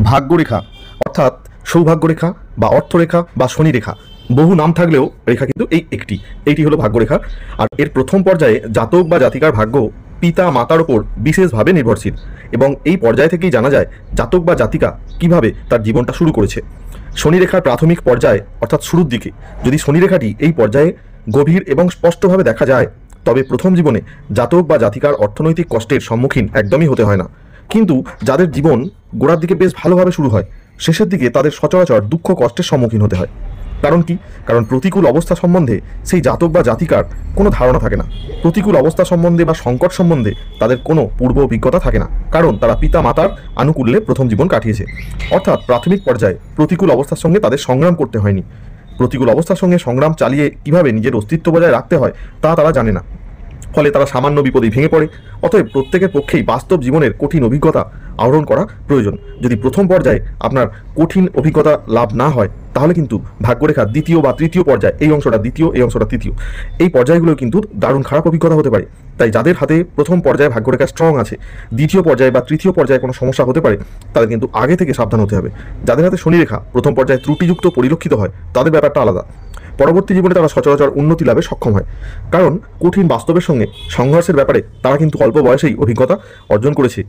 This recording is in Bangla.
ভাগ্যরেখা অর্থাৎ সৌভাগ্যরেখা বা অর্থরেখা বা শনিরেখা, বহু নাম থাকলেও রেখা কিন্তু এইটি হলো ভাগ্যরেখা। আর এর প্রথম পর্যায়ে জাতক বা জাতিকার ভাগ্য পিতা মাতার ওপর বিশেষভাবে নির্ভরশীল, এবং এই পর্যায় থেকেই জানা যায় জাতক বা জাতিকা কিভাবে তার জীবনটা শুরু করেছে। শনিরেখার প্রাথমিক পর্যায়ে অর্থাৎ শুরুর দিকে যদি শনিরেখাটি এই পর্যায়ে গভীর এবং স্পষ্টভাবে দেখা যায়, তবে প্রথম জীবনে জাতক বা জাতিকার অর্থনৈতিক কষ্টের সম্মুখীন একদমই হতে হয় না। কিন্তু যাদের জীবন গোড়ার দিকে বেশ ভালোভাবে শুরু হয়, শেষের দিকে তাদের সচরাচর দুঃখ কষ্টের সম্মুখীন হতে হয়। কারণ কি? কারণ প্রতিকূল অবস্থা সম্বন্ধে সেই জাতক বা জাতিকার কোনো ধারণা থাকে না। প্রতিকূল অবস্থা সম্বন্ধে বা সংকট সম্বন্ধে তাদের কোনো পূর্ব অভিজ্ঞতা থাকে না, কারণ তারা পিতা মাতার আনুকূল্যে প্রথম জীবন কাটিয়েছে। অর্থাৎ প্রাথমিক পর্যায়ে প্রতিকূল অবস্থার সঙ্গে তাদের সংগ্রাম করতে হয়নি। প্রতিকূল অবস্থার সঙ্গে সংগ্রাম চালিয়ে কিভাবে নিজের অস্তিত্ব বজায় রাখতে হয় তা তারা জানে না, ফলে তারা সামান্য বিপদেই ভেঙে পড়ে। অতএব প্রত্যেকের পক্ষেই বাস্তব জীবনের কঠিন অভিজ্ঞতা আহরণ করা প্রয়োজন। যদি প্রথম পর্যায়ে আপনার কঠিন অভিজ্ঞতা লাভ না হয়, তাহলে কিন্তু ভাগ্যরেখার দ্বিতীয় বা তৃতীয় পর্যায়ে, এই অংশটা দ্বিতীয়, এই অংশটা তৃতীয়, এই পর্যায়গুলো কিন্তু দারুণ খারাপ অভিজ্ঞতা হতে পারে। তাই যাদের হাতে প্রথম পর্যায়ে ভাগ্যরেখা স্ট্রং আছে, দ্বিতীয় পর্যায়ে বা তৃতীয় পর্যায়ে কোনো সমস্যা হতে পারে, তাদের কিন্তু আগে থেকে সাবধান হতে হবে। যাদের হাতে শনিরেখা প্রথম পর্যায়ে ত্রুটিযুক্ত পরিলক্ষিত হয়, তাদের ব্যাপারটা আলাদা। পরবর্তী জীবনে তারা সচরাচর উন্নতি লাভে সক্ষম হয়, কারণ কঠিন বাস্তবের সঙ্গে সংঘর্ষের ব্যাপারে তারা কিন্তু অল্প বয়সেই অভিজ্ঞতা অর্জন করেছে